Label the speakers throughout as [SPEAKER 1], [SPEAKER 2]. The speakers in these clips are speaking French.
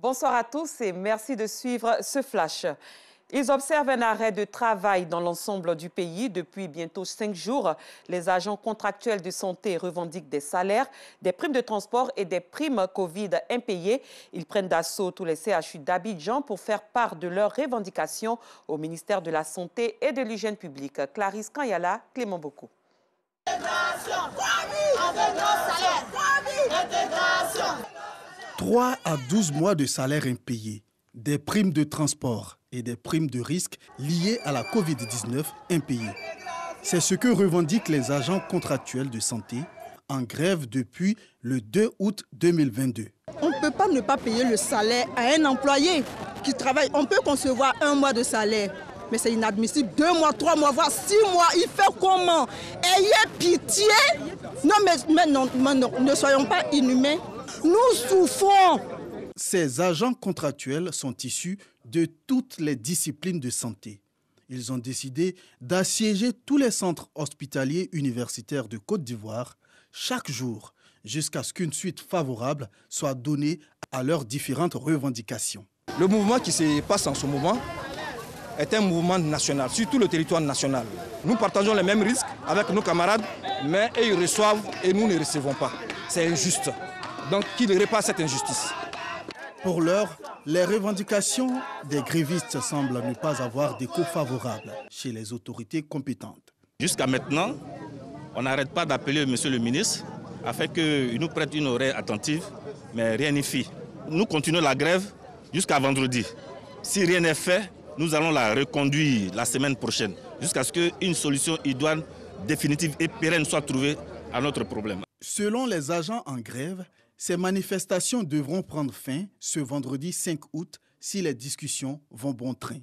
[SPEAKER 1] Bonsoir à tous et merci de suivre ce flash. Ils observent un arrêt de travail dans l'ensemble du pays depuis bientôt 5 jours. Les agents contractuels de santé revendiquent des salaires, des primes de transport et des primes Covid impayées. Ils prennent d'assaut tous les CHU d'Abidjan pour faire part de leurs revendications au ministère de la Santé et de l'Hygiène publique. Clarisse Kanyala, Clément Boko.
[SPEAKER 2] 3 à 12 mois de salaire impayé, des primes de transport et des primes de risque liées à la Covid-19 impayées. C'est ce que revendiquent les agents contractuels de santé en grève depuis le 2 août 2022.
[SPEAKER 3] On ne peut pas ne pas payer le salaire à un employé qui travaille. On peut concevoir 1 mois de salaire, mais c'est inadmissible. 2 mois, 3 mois, voire 6 mois. Il fait comment? Ayez pitié. Non, mais non, ne soyons pas inhumains. Nous souffrons.
[SPEAKER 2] Ces agents contractuels sont issus de toutes les disciplines de santé. Ils ont décidé d'assiéger tous les centres hospitaliers universitaires de Côte d'Ivoire chaque jour jusqu'à ce qu'une suite favorable soit donnée à leurs différentes revendications.
[SPEAKER 4] Le mouvement qui se passe en ce moment est un mouvement national, sur tout le territoire national. Nous partageons les mêmes risques avec nos camarades, mais eux, ils reçoivent et nous ne recevons pas. C'est injuste. Donc, qu'ils réparent cette injustice.
[SPEAKER 2] Pour l'heure, les revendications des grévistes semblent ne pas avoir d'écho favorable chez les autorités compétentes.
[SPEAKER 5] Jusqu'à maintenant, on n'arrête pas d'appeler monsieur le ministre afin qu'il nous prête une oreille attentive, mais rien n'y fait. Nous continuons la grève jusqu'à vendredi. Si rien n'est fait, nous allons la reconduire la semaine prochaine, jusqu'à ce qu'une solution idoine, définitive et pérenne soit trouvée à notre problème.
[SPEAKER 2] Selon les agents en grève, ces manifestations devront prendre fin ce vendredi 5 août si les discussions vont bon train.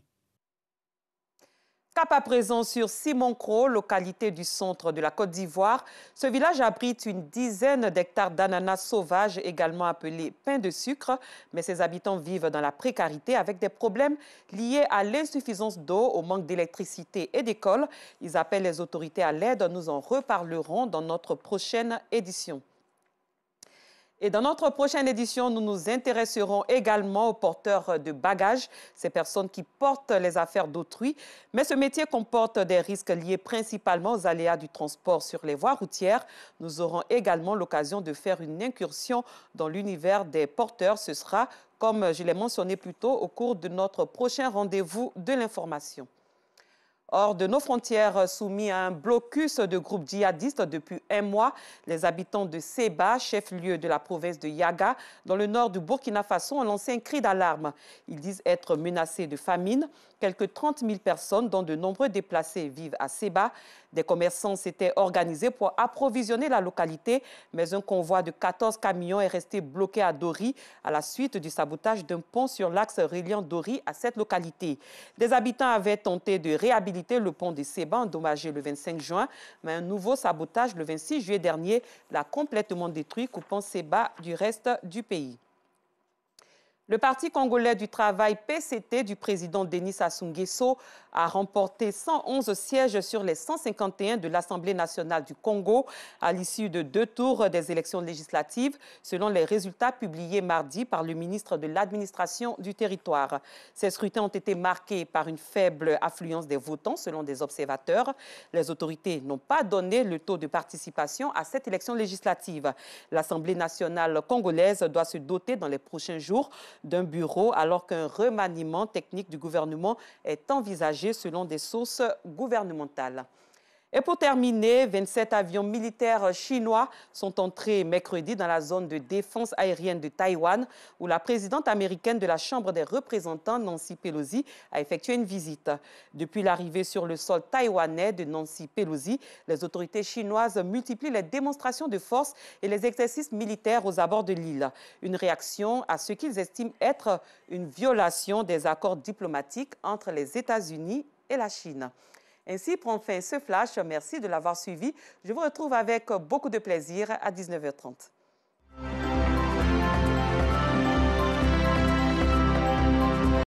[SPEAKER 1] Cap à présent sur Simon-Cro, localité du centre de la Côte d'Ivoire. Ce village abrite une dizaine d'hectares d'ananas sauvages, également appelés pain de sucre. Mais ses habitants vivent dans la précarité avec des problèmes liés à l'insuffisance d'eau, au manque d'électricité et d'école. Ils appellent les autorités à l'aide. Nous en reparlerons dans notre prochaine édition. Et dans notre prochaine édition, nous nous intéresserons également aux porteurs de bagages, ces personnes qui portent les affaires d'autrui. Mais ce métier comporte des risques liés principalement aux aléas du transport sur les voies routières. Nous aurons également l'occasion de faire une incursion dans l'univers des porteurs. Ce sera, comme je l'ai mentionné plus tôt, au cours de notre prochain rendez-vous de l'information. Hors de nos frontières, soumis à un blocus de groupes djihadistes depuis 1 mois, les habitants de Seba, chef-lieu de la province de Yaga, dans le nord du Burkina Faso, ont lancé un cri d'alarme. Ils disent être menacés de famine. Quelques 30 000 personnes, dont de nombreux déplacés, vivent à Seba. Des commerçants s'étaient organisés pour approvisionner la localité, mais un convoi de 14 camions est resté bloqué à Dori à la suite du sabotage d'un pont sur l'axe reliant Dori à cette localité. Des habitants avaient tenté de réhabiliter le pont de Seba, endommagé le 25 juin, mais un nouveau sabotage le 26 juillet dernier l'a complètement détruit, coupant Seba du reste du pays. Le Parti congolais du travail PCT du président Denis Sassou Nguesso a remporté 111 sièges sur les 151 de l'Assemblée nationale du Congo à l'issue de 2 tours des élections législatives, selon les résultats publiés mardi par le ministre de l'Administration du territoire. Ces scrutins ont été marqués par une faible affluence des votants, selon des observateurs. Les autorités n'ont pas donné le taux de participation à cette élection législative. L'Assemblée nationale congolaise doit se doter dans les prochains jours d'un bureau, alors qu'un remaniement technique du gouvernement est envisagé selon des sources gouvernementales. Et pour terminer, 27 avions militaires chinois sont entrés mercredi dans la zone de défense aérienne de Taïwan, où la présidente américaine de la Chambre des représentants, Nancy Pelosi, a effectué une visite. Depuis l'arrivée sur le sol taïwanais de Nancy Pelosi, les autorités chinoises multiplient les démonstrations de force et les exercices militaires aux abords de l'île. Une réaction à ce qu'ils estiment être une violation des accords diplomatiques entre les États-Unis et la Chine. Ainsi prend fin ce flash. Merci de l'avoir suivi. Je vous retrouve avec beaucoup de plaisir à 19h30.